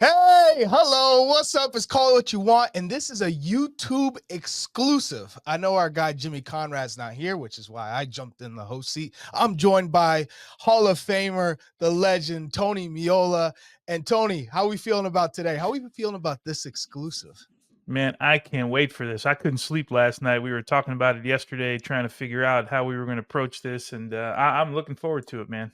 Hey, hello, what's up? It's Call It What You Want, and this is a YouTube exclusive. I know our guy Jimmy Conrad's not here, which is why I jumped in the host seat. I'm joined by Hall of Famer, the legend, Tony Meola. And Tony, how are we feeling about today? How are we feeling about this exclusive? Man, I can't wait for this. I couldn't sleep last night. We were talking about it yesterday, trying to figure out how we were going to approach this, and I'm looking forward to it, man.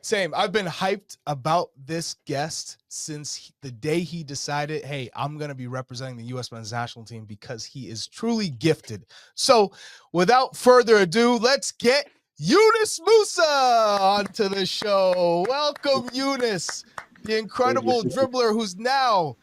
Same. I've been hyped about this guest since the day he decided, hey, I'm going to be representing the U.S. men's national team because he is truly gifted. So without further ado, let's get Yunus Musah onto the show. Welcome, Yunus, the Thank you. incredible dribbler who's now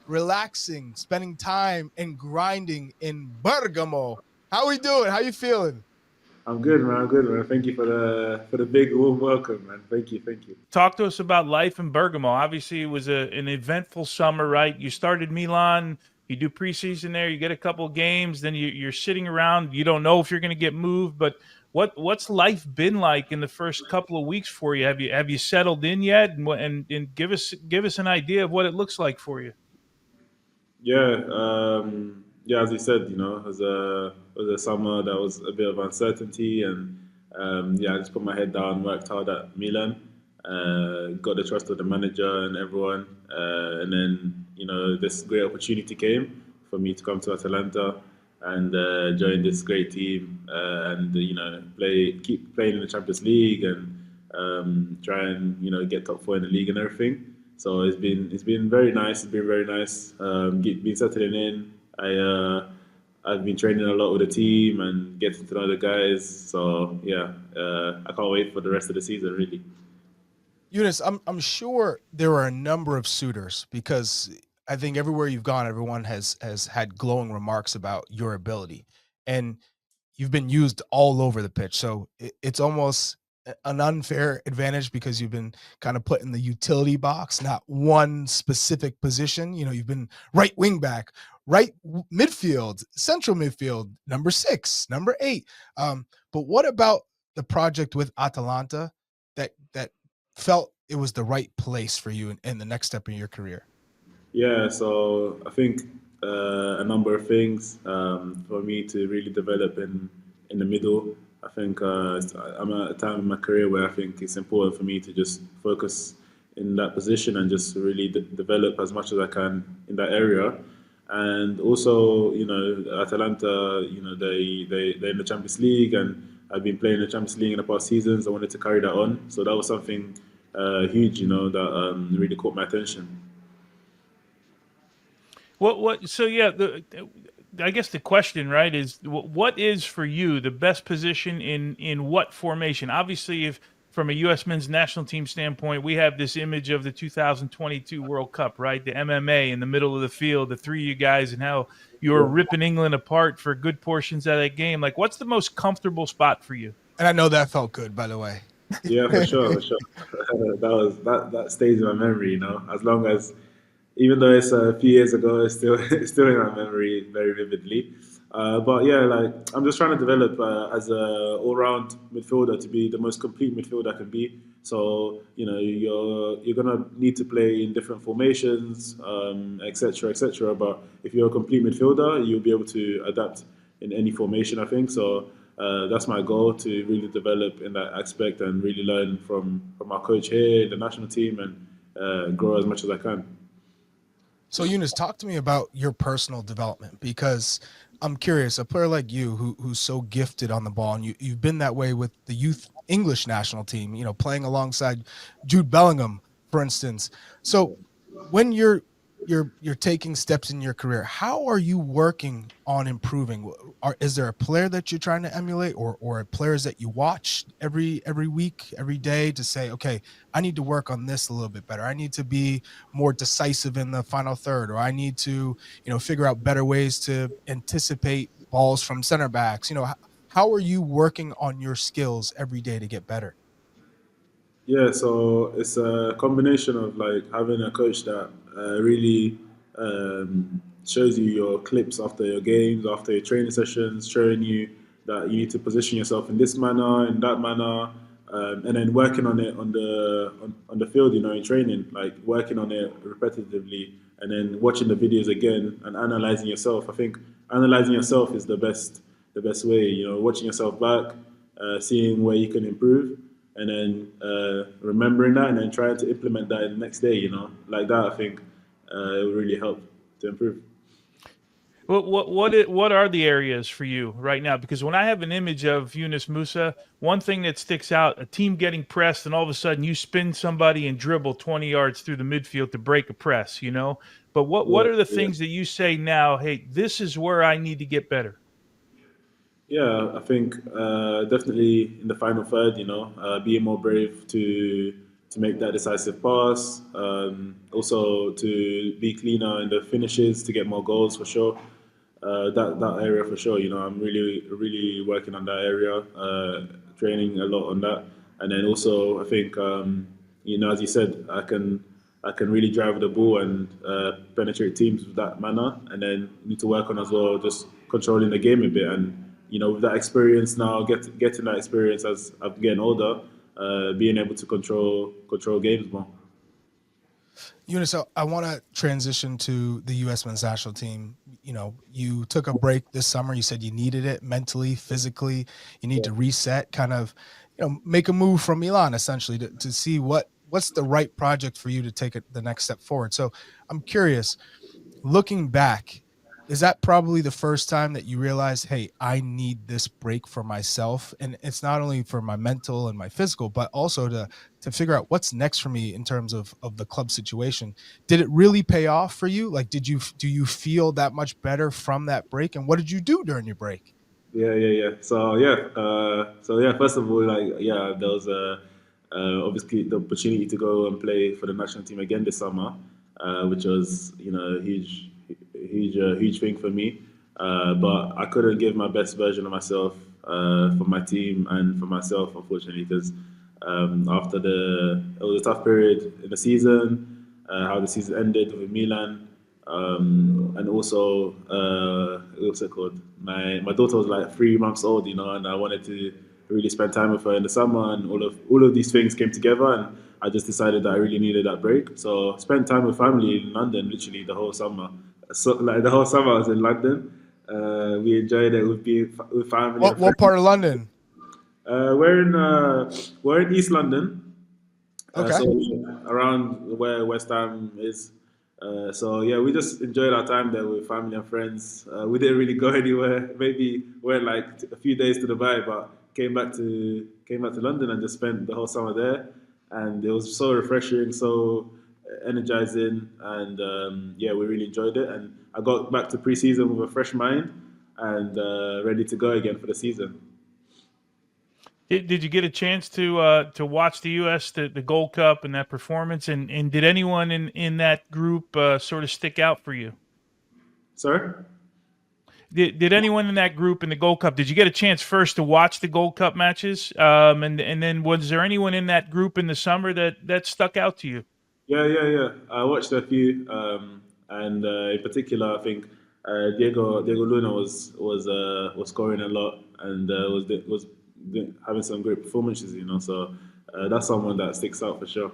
relaxing, spending time and grinding in Bergamo. How we doing? How you feeling? I'm good, man. I'm good, man. Thank you for the big warm welcome, man. Thank you, thank you. Talk to us about life in Bergamo. Obviously, it was an eventful summer, right? You started Milan, you do preseason there, you get a couple of games, then you're sitting around. You don't know if you're going to get moved, but what's life been like in the first couple of weeks for you? Have you settled in yet? And give us an idea of what it looks like for you. Yeah, yeah. As you said, it was a summer that was a bit of uncertainty, and yeah, I just put my head down, worked hard at Milan, got the trust of the manager and everyone, and then this great opportunity came for me to come to Atalanta and join this great team, and keep playing in the Champions League and try and get top four in the league and everything. So it's been very nice. It's been very nice. Been settling in. I've been training a lot with the team and getting to know the guys. So yeah, I can't wait for the rest of the season. Really. Eunice, I'm sure there are a number of suitors because I think everywhere you've gone, everyone has had glowing remarks about your ability, and you've been used all over the pitch. So it's almost an unfair advantage because you've been kind of put in the utility box, not one specific position. You know, you've been right wing back, midfield, central midfield, number 6, number 8. But what about the project with Atalanta that felt it was the right place for you in the next step in your career? Yeah. So I think a number of things for me to really develop in the middle. I think I'm at a time in my career where I think it's important for me to just focus in that position and just really develop as much as I can in that area. And also, Atalanta, they're in the Champions League, and I've been playing the Champions League in the past seasons. I wanted to carry that on, so that was something huge, that really caught my attention. What? So yeah, I guess the question, right, is what is for you the best position in what formation? Obviously, if from a U.S. men's national team standpoint, we have this image of the 2022 World Cup, right? The MMA in the middle of the field, the three of you guys, and how you were Yeah, ripping England apart for good portions of that game. Like, what's the most comfortable spot for you? And I know that felt good, by the way. yeah, for sure, for sure. That stays in my memory, as long as even though it's a few years ago, it's still it's still in my memory very vividly. But yeah, like I'm just trying to develop as a all-round midfielder to be the most complete midfielder I can be. So you're gonna need to play in different formations, etc., etc. But if you're a complete midfielder, you'll be able to adapt in any formation. I think so. That's my goal to really develop in that aspect and really learn from our coach here, the national team, and grow as much as I can. So Eunice, talk to me about your personal development because I'm curious, a player like you who's so gifted on the ball, and you've been that way with the youth English national team, you know, playing alongside Jude Bellingham, for instance. So when you're taking steps in your career, how are you working on improving? Is there a player that you're trying to emulate, or players that you watch every week, every day to say, okay, I need to work on this a little bit better. I need to be more decisive in the final third, or I need to, figure out better ways to anticipate balls from center backs. How are you working on your skills every day to get better? Yeah, so it's a combination of like having a coach that really shows you your clips after your games, after your training sessions, showing you that you need to position yourself in this manner, in that manner, and then working on it on the field, in training, like working on it repetitively, and then watching the videos again and analyzing yourself. I think analyzing yourself is the best way. Watching yourself back, seeing where you can improve, and then remembering that, and then trying to implement that in the next day. Like that. I think it will really help to improve. What are the areas for you right now? Because when I have an image of Yunus Musah, one thing that sticks out: a team getting pressed, and all of a sudden you spin somebody and dribble 20 yards through the midfield to break a press. But what are the Yeah. things that you say now? Hey, this is where I need to get better. Yeah, I think definitely in the final third, being more brave to make that decisive pass. Also to be cleaner in the finishes to get more goals for sure. That area for sure. I'm really working on that area, training a lot on that, and then also I think as you said, I can really drive the ball and penetrate teams with that manner, and then need to work on as well just controlling the game a bit. And with that experience now, getting that experience as I'm getting older, being able to control games more. Yunus, I want to transition to the U.S. men's national team. You took a break this summer. You said you needed it mentally, physically. You need to reset, kind of, make a move from Milan essentially to see what's the right project for you to take the next step forward. So I'm curious, looking back, is that probably the first time that you realized, hey, I need this break for myself? And it's not only for my mental and my physical, but also to figure out what's next for me in terms of the club situation. Did it really pay off for you? Like, do you feel that much better from that break? And what did you do during your break? Yeah. So first of all, there was obviously the opportunity to go and play for the national team again this summer, which was a huge thing for me. But I couldn't give my best version of myself for my team and for myself, unfortunately, because after it was a tough period in the season, how the season ended with Milan. And also, what's it called? My daughter was like 3 months old, and I wanted to really spend time with her in the summer, and all of these things came together, and I just decided that I really needed that break. So spent time with family in London, literally the whole summer. So like the whole summer I was in London. We enjoyed it with family and What friends. part of London? We're in East London, Okay. so around where West Ham is. So yeah, we just enjoyed our time there with family and friends. We didn't really go anywhere. Maybe went like a few days to Dubai, but came back to London and just spent the whole summer there. And it was so refreshing, so energizing, and yeah, we really enjoyed it. And I got back to pre-season with a fresh mind and ready to go again for the season. Did you get a chance to watch the U.S. the Gold Cup and that performance? And did anyone in that group sort of stick out for you? Sorry? Did anyone in that group in the Gold Cup? Did you get a chance first to watch the Gold Cup matches? And then was there anyone in that group in the summer that stuck out to you? Yeah. I watched a few, and in particular, I think Diego Luna was scoring a lot and was having some great performances. So that's someone that sticks out for sure.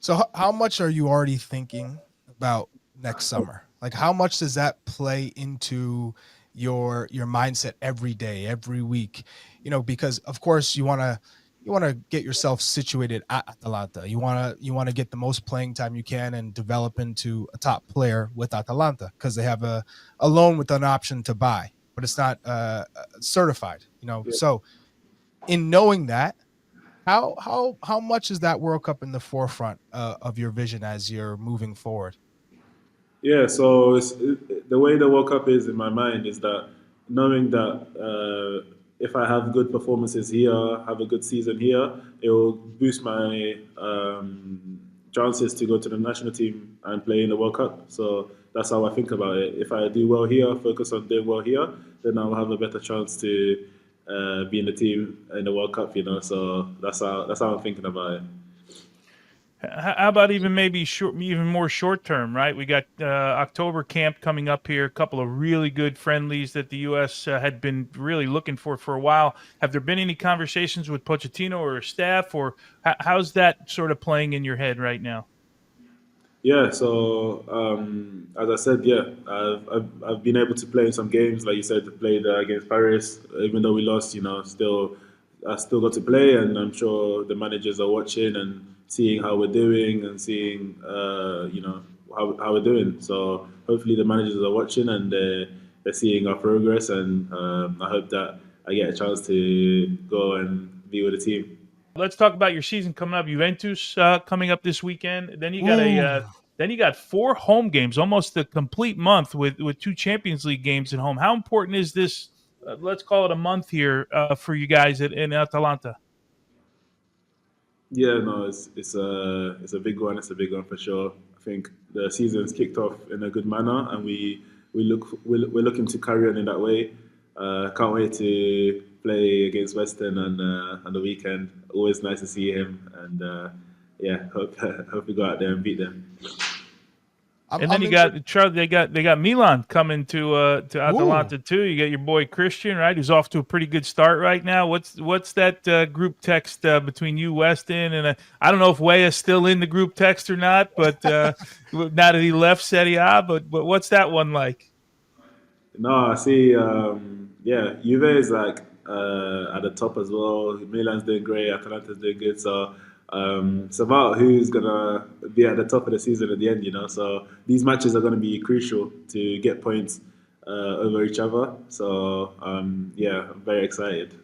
So how much are you already thinking about next summer? Like, how much does that play into your mindset every day, every week? Because of course you want to get yourself situated at Atalanta. You want to get the most playing time you can and develop into a top player with Atalanta, because they have a loan with an option to buy, but it's not certified. Yeah. So in knowing that, how much is that World Cup in the forefront of your vision as you're moving forward? Yeah, so the way the World Cup is in my mind is that knowing that if I have good performances here, have a good season here, it will boost my chances to go to the national team and play in the World Cup. So that's how I think about it. If I do well here, focus on doing well here, then I'll have a better chance to be in the team in the World Cup. So that's how I'm thinking about it. How about even maybe even more short term, right? We got October camp coming up here. A couple of really good friendlies that the U.S. Had been really looking for a while. Have there been any conversations with Pochettino or staff, or how's that sort of playing in your head right now? Yeah, so as I said, yeah, I've been able to play in some games, like you said, I played against Paris, even though we lost. Still I still got to play, and I'm sure the managers are watching and seeing how we're doing and seeing how we're doing. So hopefully the managers are watching and they're seeing our progress, and I hope that I get a chance to go and be with the team. Let's talk about your season coming up. Juventus coming up this weekend. Ooh, Then you got 4 home games, almost a complete month with 2 Champions League games at home. How important is this? Let's call it a month here for you guys in Atalanta. Yeah, no, it's a big one. It's a big one for sure. I think the season's kicked off in a good manner, and we're looking to carry on in that way. Can't wait to play against Western on the weekend. Always nice to see him, and yeah, hope we go out there and beat them. And then I'm you inter- got Charlie. They got Milan coming to Ooh, Atalanta too. You got your boy Christian, right? Who's off to a pretty good start right now. What's that group text between you, Weston, and I don't know if Weah's still in the group text or not, but now that he left Serie A, but what's that one like? No, I see. Yeah, Juve is like at the top as well. Milan's doing great. Atalanta's doing good. So it's about who's gonna be at the top of the season at the end. So these matches are gonna be crucial to get points over each other. So yeah, I'm very excited.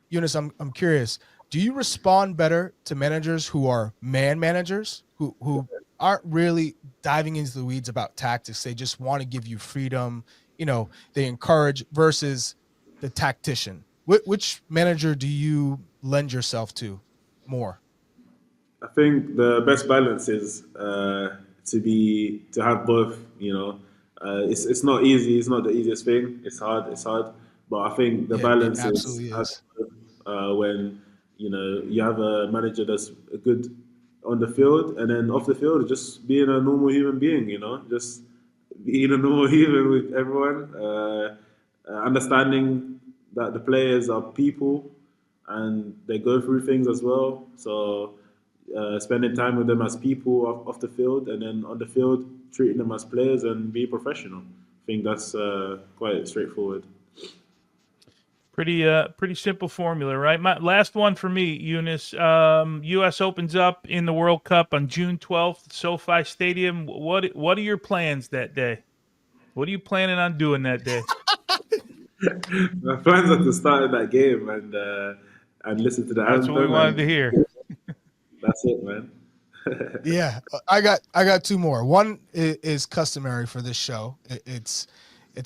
Yunus, I'm curious. Do you respond better to managers who are man managers who aren't really diving into the weeds about tactics? They just want to give you freedom. They encourage versus the tactician. Which manager do you lend yourself to more? I think the best balance is to have both. It's not easy. It's not the easiest thing. It's hard. It's hard. But I think the It balance is absolutely is. when you have a manager that's good on the field, and then off the field, just being a normal human being. Just being a normal human with everyone, understanding that the players are people and they go through things as well. So spending time with them as people off the field, and then on the field treating them as players and be professional. I think that's quite straightforward. Pretty simple formula, right? My last one for me, Eunice. U.S. opens up in the World Cup on June 12th, SoFi Stadium. What are your plans that day? What are you planning on doing that day? My plans are to start in that game and listen to the That's what we anthem, wanted to and hear. that's it, man. Yeah, I got two more. One is customary for this show. It's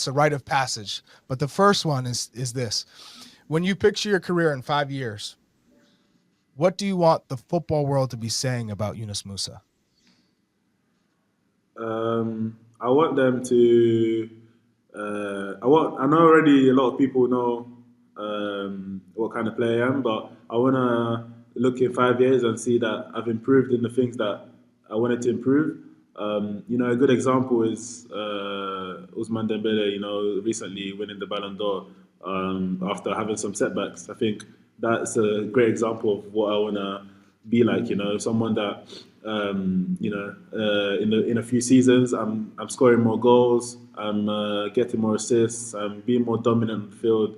a rite of passage. But the first one is this: when you picture your career in 5 years, what do you want the football world to be saying about Yunus Musah? I want them to. I know already a lot of people know what kind of player I am, but I want to look in 5 years and see that I've improved in the things that I wanted to improve. A good example is Usman Dembele. Recently winning the Ballon d'Or after having some setbacks. I think that's a great example of what I want to be like. Someone that in a few seasons, I'm scoring more goals, I'm getting more assists, I'm being more dominant in the field.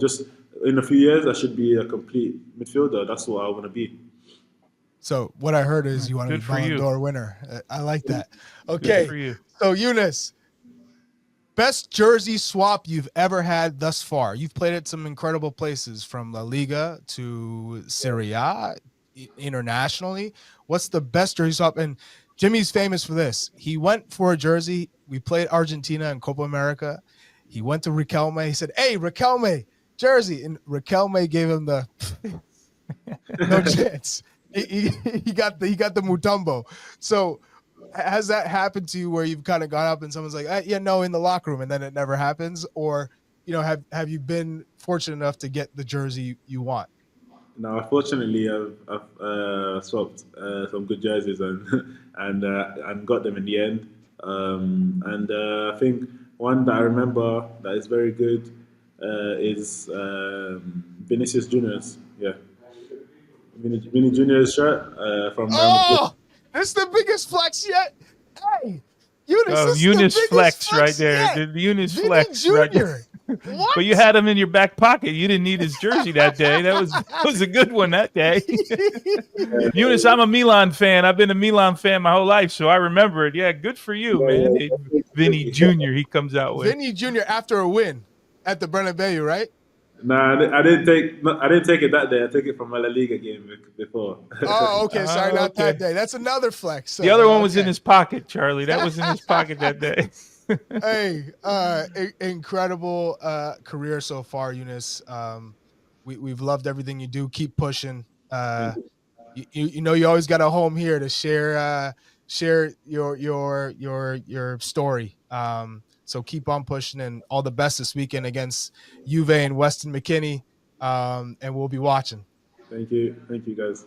Just in a few years, I should be a complete midfielder. That's what I want to be. So what I heard is you want to be Good for Ballon you. d'Or winner. I like that. Good Okay, for you. so Eunice, best jersey swap you've ever had thus far. You've played at some incredible places, from La Liga to Serie A, internationally. What's the best jersey swap? And Jimmy's famous for this. He went for a jersey. We played Argentina in Copa America. He went to Riquelme. He said, "Hey, Riquelme, jersey," and Riquelme gave him the no chance. He got the Mutombo. So has that happened to you where you've kind of gone up and someone's like, yeah, no, in the locker room, and then it never happens? Or, have you been fortunate enough to get the jersey you want? Now, unfortunately, I've swapped some good jerseys and and got them in the end. And I think one that I remember that is very good is Vinicius Junior's. Yeah, Vini Junior's shirt from Real Madrid. Oh, this is the biggest flex yet. Hey, Eunice, this is the Eunice biggest Flex right flex there. yet. The Eunice Vinny Flex right there. Jr. What? But you had him in your back pocket. You didn't need his jersey that day. That was a good one that day. Eunice, I'm a Milan fan. I've been a Milan fan my whole life, so I remember it. Yeah, good for you, man. Vinny Jr. He comes out with. Vinny Jr. after a win at the Bernabeu, right? Nah, I didn't take. No, I didn't take it that day. I took it from a La Liga game before. Oh, okay. Sorry, not okay. that day. That's another flex. So, The other one was in his pocket, Charlie. That was in his pocket that day. Hey, incredible career so far, Eunice. We've loved everything you do. Keep pushing. You know you always got a home here to share your story. So keep on pushing, and all the best this weekend against Juve and Weston McKinney. And we'll be watching. Thank you, guys.